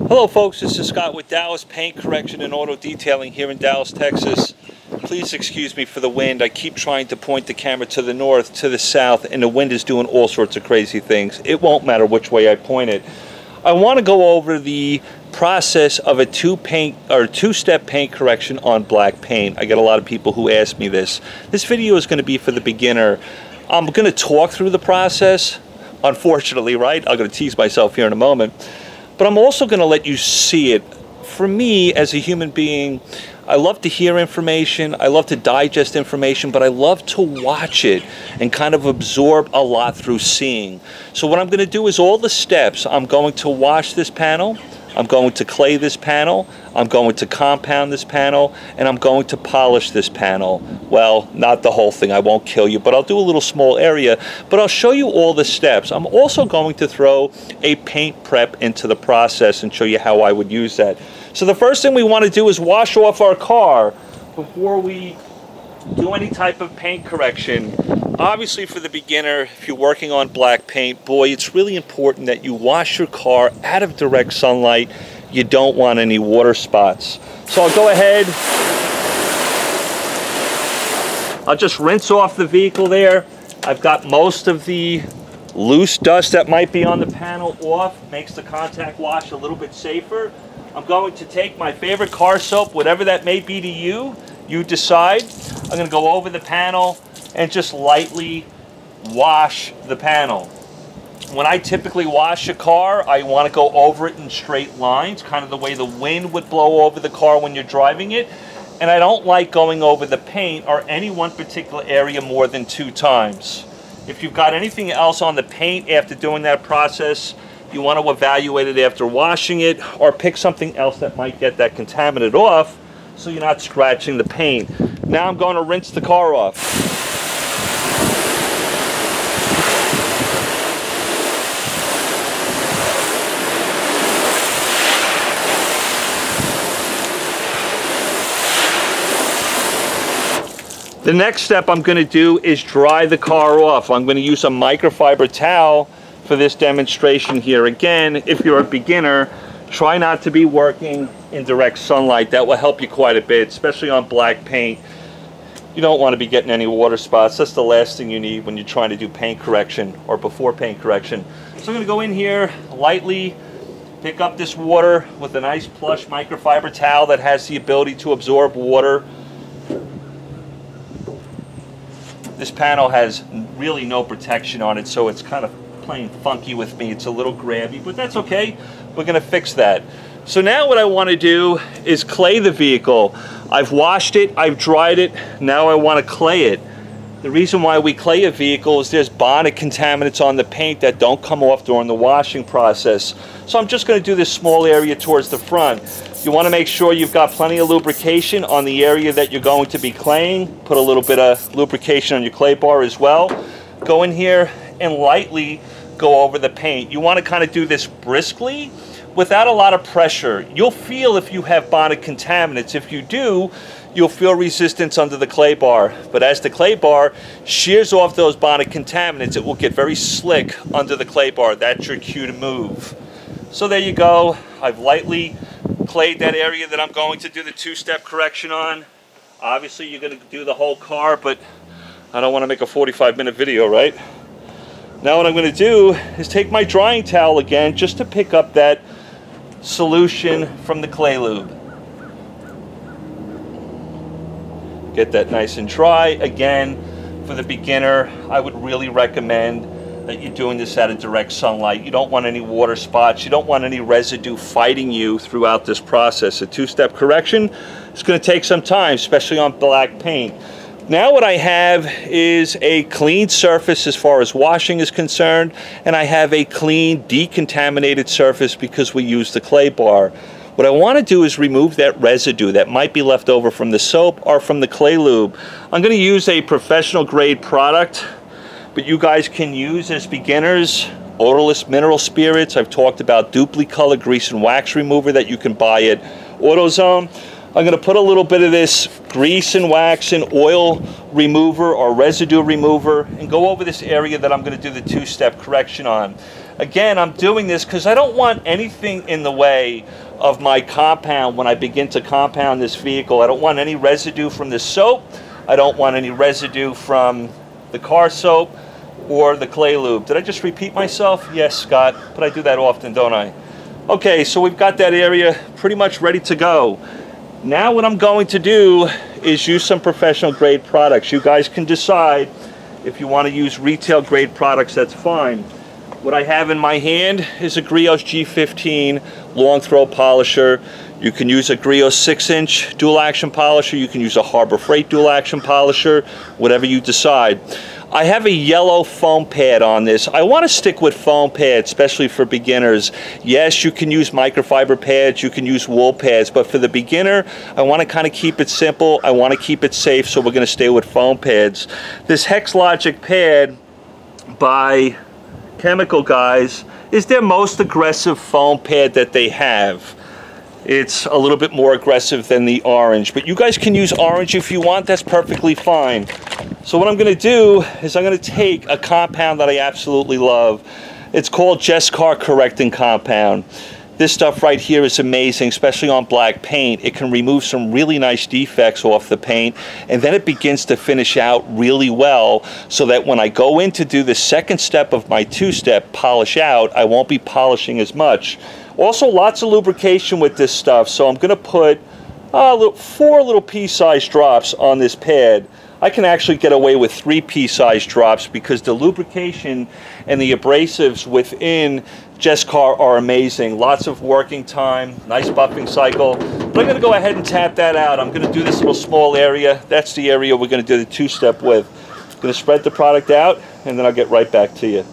Hello folks, this is Scott with Dallas Paint Correction and Auto Detailing here in Dallas, Texas. Please excuse me for the wind. I keep trying to point the camera to the north, to the south, and the wind is doing all sorts of crazy things. It won't matter which way I point it. I want to go over the process of a two-step paint correction on black paint. I get a lot of people who ask me this. This video is going to be for the beginner. I'm going to talk through the process, unfortunately, right? I'm going to tease myself here in a moment. But I'm also going to let you see it. For me, as a human being, I love to hear information, I love to digest information, but I love to watch it and kind of absorb a lot through seeing. So what I'm going to do is all the steps. I'm going to wash this panel, I'm going to clay this panel, I'm going to compound this panel, and I'm going to polish this panel. Well, not the whole thing, I won't kill you, but I'll do a little small area, but I'll show you all the steps. I'm also going to throw a paint prep into the process and show you how I would use that. So the first thing we want to do is wash off our car before we do any type of paint correction. Obviously, for the beginner, if you're working on black paint, boy, it's really important that you wash your car out of direct sunlight. You don't want any water spots. So I'll go ahead, I'll just rinse off the vehicle there. I've got most of the loose dust that might be on the panel off. Makes the contact wash a little bit safer. I'm going to take my favorite car soap, whatever that may be to you, you decide. I'm going to go over the panel and just lightly wash the panel. When I typically wash a car, I want to go over it in straight lines, kind of the way the wind would blow over the car when you're driving it. And I don't like going over the paint or any one particular area more than 2 times. If you've got anything else on the paint after doing that process, you want to evaluate it after washing it, or pick something else that might get that contaminant off so you're not scratching the paint. Now I'm going to rinse the car off. The next step I'm going to do is dry the car off. I'm going to use a microfiber towel for this demonstration here. Again, if you're a beginner, try not to be working in direct sunlight. That will help you quite a bit, especially on black paint. You don't want to be getting any water spots. That's the last thing you need when you're trying to do paint correction or before paint correction. So I'm going to go in here, lightly pick up this water with a nice plush microfiber towel that has the ability to absorb water. This panel has really no protection on it, so it's kind of playing funky with me. It's a little grabby, but that's okay. We're going to fix that. So now what I want to do is clay the vehicle. I've washed it, I've dried it, now I want to clay it. The reason why we clay a vehicle is there's bonded contaminants on the paint that don't come off during the washing process. So I'm just going to do this small area towards the front. You want to make sure you've got plenty of lubrication on the area that you're going to be claying. Put a little bit of lubrication on your clay bar as well. Go in here and lightly go over the paint. You want to kind of do this briskly without a lot of pressure. You'll feel if you have bonded contaminants. If you do, you'll feel resistance under the clay bar. But as the clay bar shears off those bonded contaminants, it will get very slick under the clay bar. That's your cue to move. So there you go. I've lightly clayed that area that I'm going to do the 2-step correction on. Obviously you're going to do the whole car, but I don't want to make a 45-minute video, right? Now what I'm going to do is take my drying towel again just to pick up that solution from the clay lube. Get that nice and dry. Again, for the beginner, I would really recommend that you're doing this out of direct sunlight. You don't want any water spots. You don't want any residue fighting you throughout this process. A 2-step correction is going to take some time, especially on black paint. Now what I have is a clean surface as far as washing is concerned, and I have a clean, decontaminated surface because we use the clay bar. What I want to do is remove that residue that might be left over from the soap or from the clay lube. I'm going to use a professional grade product, but you guys can use as beginners odorless mineral spirits. I've talked about Duplicolor grease and wax remover that you can buy at AutoZone. I'm going to put a little bit of this grease and wax and oil remover or residue remover and go over this area that I'm going to do the 2-step correction on. Again, I'm doing this because I don't want anything in the way of my compound when I begin to compound this vehicle. I don't want any residue from the soap. I don't want any residue from the car soap or the clay lube. Did I just repeat myself? Yes, Scott, but I do that often, don't I? Okay, so we've got that area pretty much ready to go. Now what I'm going to do is use some professional grade products. You guys can decide if you want to use retail grade products, that's fine. What I have in my hand is a Griot's G15 long throw polisher. You can use a Griot's 6-inch dual action polisher. You can use a Harbor Freight dual action polisher, whatever you decide. I have a yellow foam pad on this. I want to stick with foam pads, especially for beginners. Yes, you can use microfiber pads, you can use wool pads, but for the beginner, I want to kind of keep it simple. I want to keep it safe, so we're going to stay with foam pads. This HexLogic pad by Chemical Guys is their most aggressive foam pad that they have. It's a little bit more aggressive than the orange, but you guys can use orange if you want. That's perfectly fine. So what I'm going to do is I'm going to take a compound that I absolutely love. It's called JESCAR Correcting Compound. This stuff right here is amazing, especially on black paint. It can remove some really nice defects off the paint, and then it begins to finish out really well, so that when I go in to do the second step of my two-step polish out, I won't be polishing as much. Also, lots of lubrication with this stuff, so I'm going to put 4 little pea-sized drops on this pad. I can actually get away with 3 pea-sized drops because the lubrication and the abrasives within JESCAR are amazing. Lots of working time, nice buffing cycle. But I'm going to go ahead and tap that out. I'm going to do this little small area. That's the area we're going to do the two-step with. I'm going to spread the product out, and then I'll get right back to you.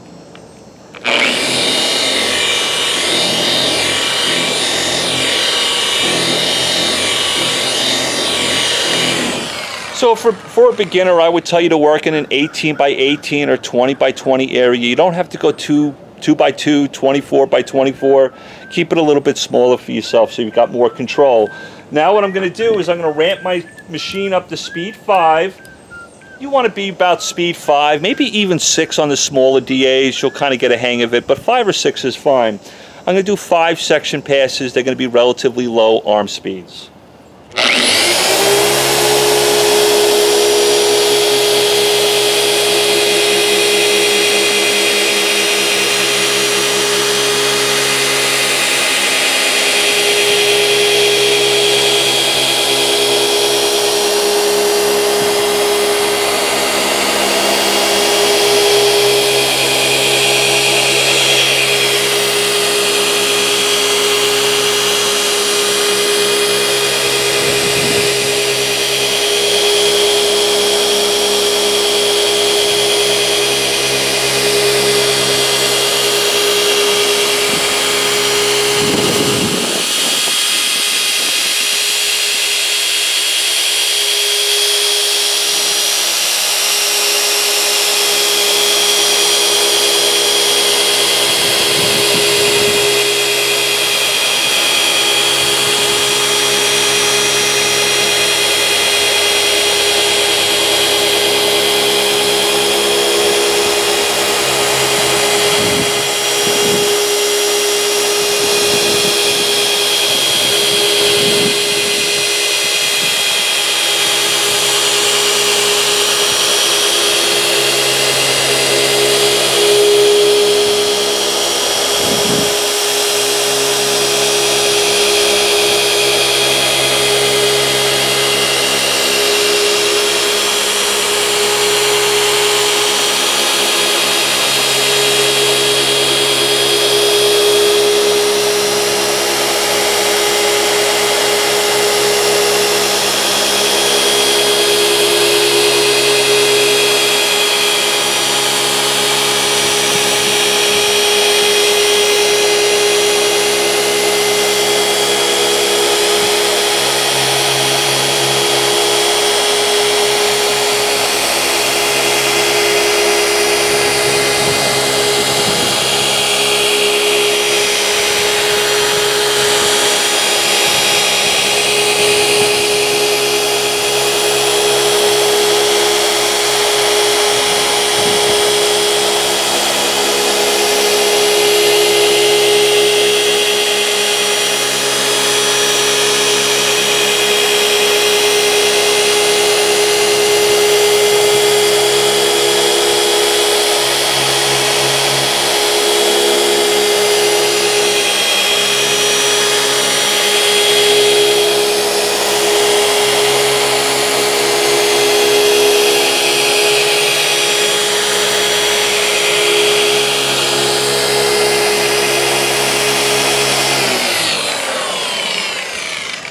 So for a beginner, I would tell you to work in an 18 by 18 or 20 by 20 area. You don't have to go 2 by 2, 24 by 24. Keep it a little bit smaller for yourself so you've got more control. Now what I'm going to do is I'm going to ramp my machine up to speed 5. You want to be about speed 5, maybe even 6 on the smaller DAs. You'll kind of get a hang of it, but 5 or 6 is fine. I'm going to do 5 section passes. They're going to be relatively low arm speeds.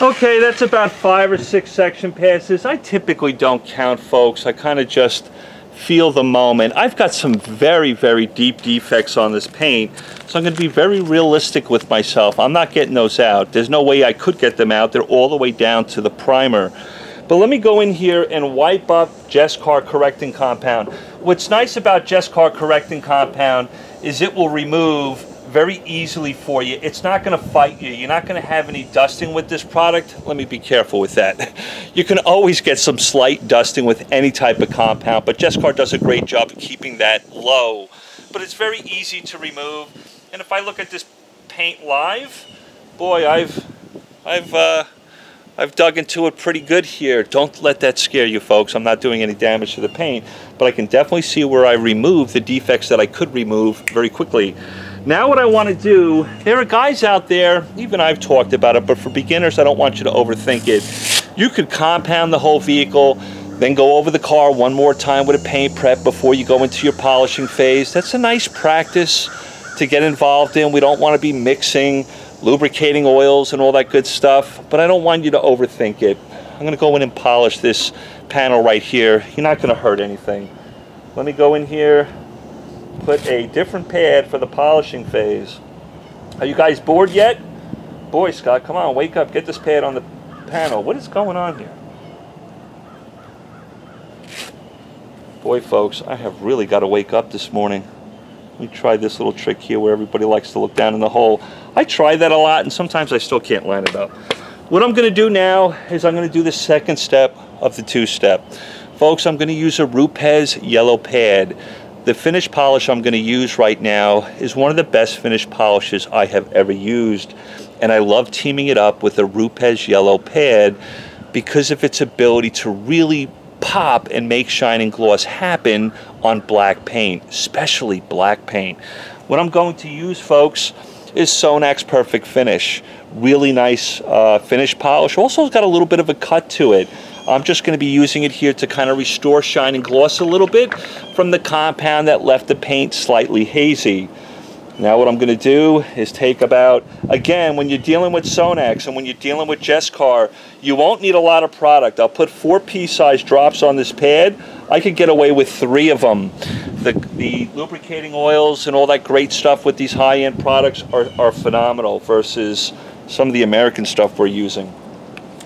Okay, that's about 5 or 6 section passes. I typically don't count, folks. I kind of just feel the moment. I've got some very, very deep defects on this paint, so I'm going to be very realistic with myself. I'm not getting those out. There's no way I could get them out. They're all the way down to the primer. But let me go in here and wipe up JESCAR correcting compound. What's nice about JESCAR correcting compound is it will remove very easily for you. It's not going to fight you. You're not going to have any dusting with this product. Let me be careful with that. You can always get some slight dusting with any type of compound, but JESCAR does a great job of keeping that low. But it's very easy to remove. And if I look at this paint live, boy, I've dug into it pretty good here. Don't let that scare you, folks. I'm not doing any damage to the paint, but I can definitely see where I removed the defects that I could remove very quickly. Now what I want to do, there are guys out there, even I've talked about it, but for beginners, I don't want you to overthink it. You could compound the whole vehicle, then go over the car one more time with a paint prep before you go into your polishing phase. That's a nice practice to get involved in. We don't want to be mixing lubricating oils and all that good stuff, but I don't want you to overthink it. I'm going to go in and polish this panel right here. You're not going to hurt anything. Let me go in here, put a different pad for the polishing phase. Are you guys bored yet? Boy, Scott, come on, wake up, get this pad on the panel. What is going on here? Boy, folks, I have really got to wake up this morning. Let me try this little trick here where everybody likes to look down in the hole. I try that a lot, and sometimes I still can't line it up. What I'm going to do now is I'm going to do the second step of the two-step. Folks, I'm going to use a RUPES yellow pad. The finish polish I'm going to use right now is one of the best finish polishes I have ever used, and I love teaming it up with a RUPES yellow pad because of its ability to really pop and make shine and gloss happen on black paint, especially black paint. What I'm going to use, folks, is SONAX Perfect Finish. Really nice finish polish. Also got a little bit of a cut to it. I'm just going to be using it here to kind of restore shine and gloss a little bit from the compound that left the paint slightly hazy. Now what I'm going to do is take about, again, when you're dealing with SONAX and when you're dealing with JESCAR, you won't need a lot of product. I'll put 4 pea-sized drops on this pad. I could get away with 3 of them. The lubricating oils and all that great stuff with these high-end products are phenomenal versus some of the American stuff we're using.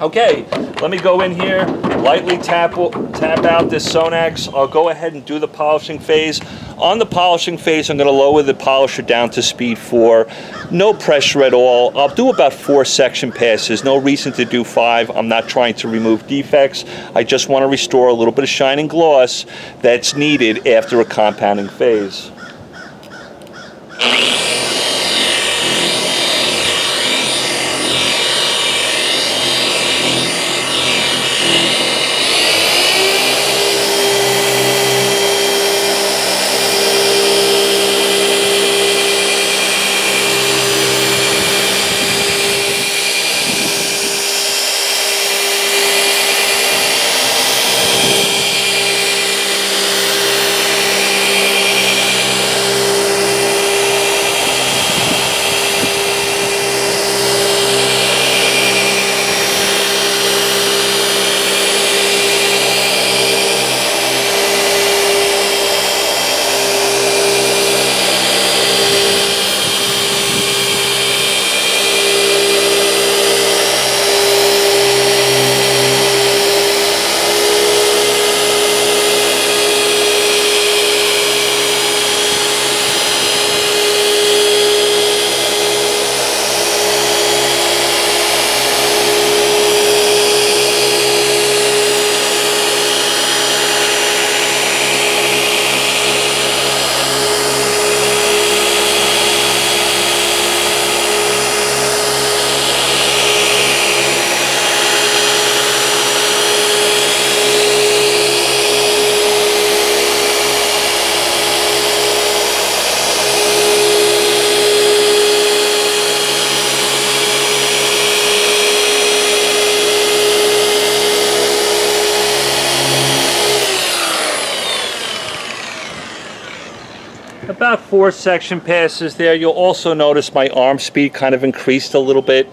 Okay, let me go in here, lightly tap out this SONAX. I'll go ahead and do the polishing phase. On the polishing phase, I'm going to lower the polisher down to speed 4. No pressure at all. I'll do about 4 section passes. No reason to do 5. I'm not trying to remove defects. I just want to restore a little bit of shine and gloss that's needed after a compounding phase. About 4 section passes there. You'll also notice my arm speed kind of increased a little bit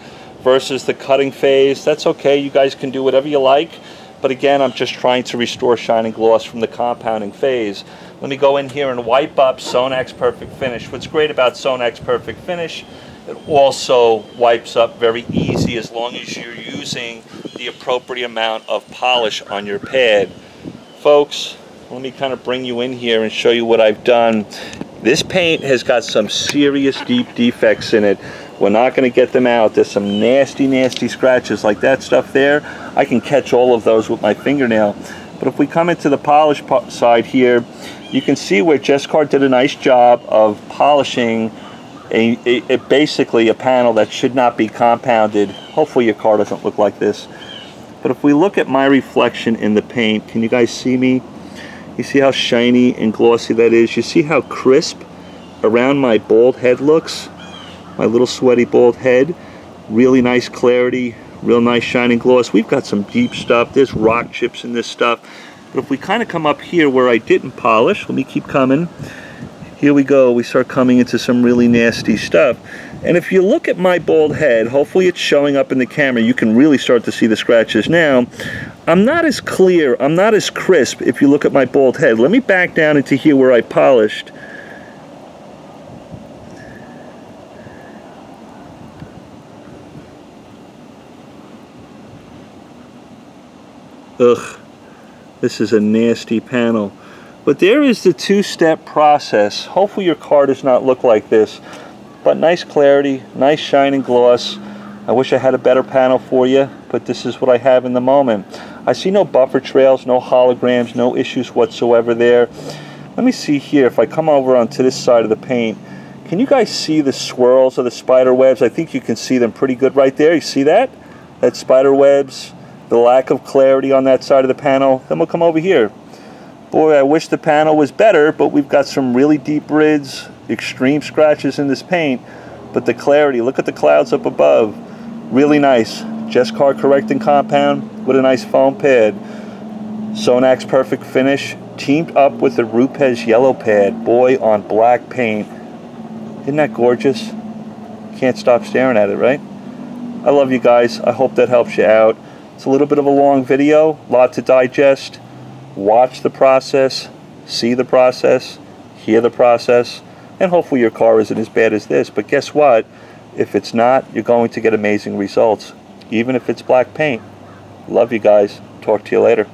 versus the cutting phase. That's okay, you guys can do whatever you like. But again, I'm just trying to restore shine and gloss from the compounding phase. Let me go in here and wipe up SONAX Perfect Finish. What's great about SONAX Perfect Finish, it also wipes up very easy as long as you're using the appropriate amount of polish on your pad. Folks, let me kind of bring you in here and show you what I've done. This paint has got some serious deep defects in it. We're not going to get them out. There's some nasty, nasty scratches like that stuff there. I can catch all of those with my fingernail. But if we come into the polish side here, you can see where JESCAR did a nice job of polishing basically a panel that should not be compounded. Hopefully your car doesn't look like this. But if we look at my reflection in the paint, can you guys see me? You see how shiny and glossy that is? You see how crisp around my bald head looks? My little sweaty bald head. Really nice clarity, real nice shining gloss. We've got some deep stuff. There's rock chips in this stuff. But if we kind of come up here where I didn't polish, let me keep coming. Here we go. We start coming into some really nasty stuff. And if you look at my bald head, hopefully it's showing up in the camera. You can really start to see the scratches now. I'm not as clear, I'm not as crisp if you look at my bald head. Let me back down into here where I polished. Ugh, this is a nasty panel. But there is the two-step process. Hopefully your car does not look like this. But nice clarity, nice shining gloss. I wish I had a better panel for you, but this is what I have in the moment. I see no buffer trails, no holograms, no issues whatsoever there. Let me see here, if I come over onto this side of the paint, can you guys see the swirls of the spider webs? I think you can see them pretty good right there. You see that? That spider webs, the lack of clarity on that side of the panel. Then we'll come over here. Boy, I wish the panel was better, but we've got some really deep rids, extreme scratches in this paint, but the clarity, look at the clouds up above. Really nice. JESCAR correcting compound with a nice foam pad. SONAX Perfect Finish teamed up with the RUPES yellow pad. Boy, on black paint. Isn't that gorgeous? Can't stop staring at it, right? I love you guys. I hope that helps you out. It's a little bit of a long video, a lot to digest. Watch the process, see the process, hear the process, and hopefully your car isn't as bad as this. But guess what? If it's not, you're going to get amazing results, even if it's black paint. Love you guys. Talk to you later.